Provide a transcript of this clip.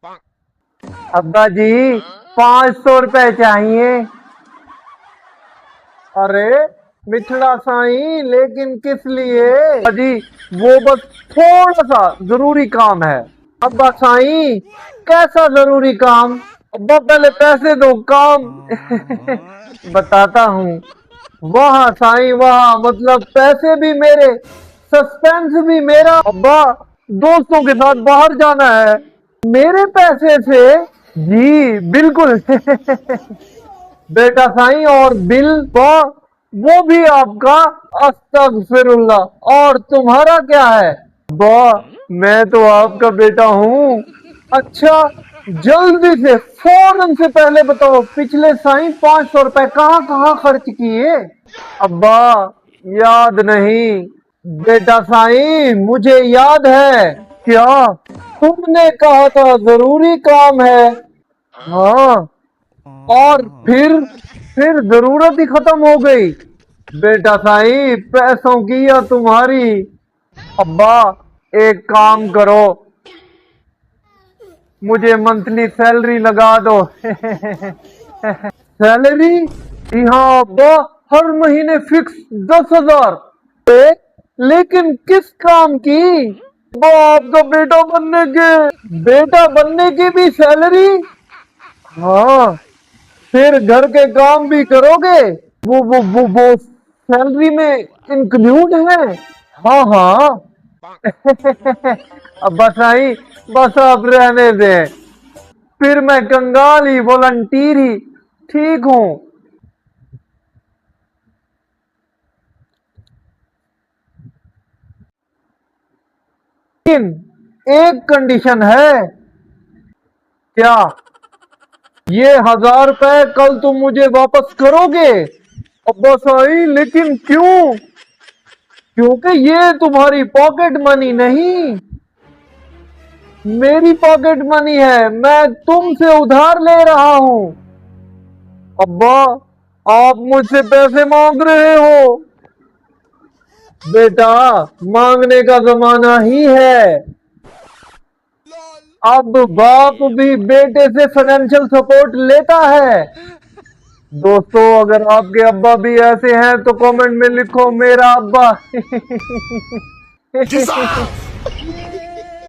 अब्बा जी 500 रुपए चाहिए। अरे मिठड़ा साईं, लेकिन किस लिए? अब्बा जी वो बस थोड़ा सा जरूरी काम है। अब्बा साईं कैसा जरूरी काम? अब्बा पहले पैसे दो, काम बताता हूँ। वाह साईं वाह, मतलब पैसे भी मेरे, सस्पेंस भी मेरा। अब्बा दोस्तों के साथ बाहर जाना है, मेरे पैसे से? जी बिल्कुल बेटा साईं, और बिल वो भी आपका। अस्तगफिरुल्लाह। और तुम्हारा क्या है? अब्बा मैं तो आपका बेटा हूँ। अच्छा जल्दी से फौरन से पहले बताओ, पिछले साईं 500 रुपए कहाँ कहाँ खर्च किए? अब्बा याद नहीं। बेटा साईं मुझे याद है। क्या? तुमने कहा था जरूरी काम है। हाँ, और फिर जरूरत ही खत्म हो गई। बेटा साईं पैसों की या तुम्हारी? अब्बा एक काम करो, मुझे मंथली सैलरी लगा दो सैलरी? जी हाँ अब्बा, हर महीने फिक्स 10,000। लेकिन किस काम की? अब्बा आपका बेटा बनने की भी सैलरी? हाँ, फिर घर के काम भी करोगे? वो सैलरी में इंक्लूड है? हाँ हाँ अब बस आई, बस आप रहने दे, फिर मैं कंगाल ही, वॉलंटियर ही ठीक हूँ। लेकिन एक कंडीशन है। क्या? ये 1,000 रुपए कल तुम मुझे वापस करोगे? अब्बा साई लेकिन क्यों? क्योंकि ये तुम्हारी पॉकेट मनी नहीं, मेरी पॉकेट मनी है, मैं तुमसे उधार ले रहा हूँ। अब्बा आप मुझसे पैसे मांग रहे हो? बेटा मांगने का जमाना ही है। अब बाप भी बेटे से फाइनेंशियल सपोर्ट लेता है। दोस्तों अगर आपके अब्बा भी ऐसे हैं तो कमेंट में लिखो मेरा अब्बा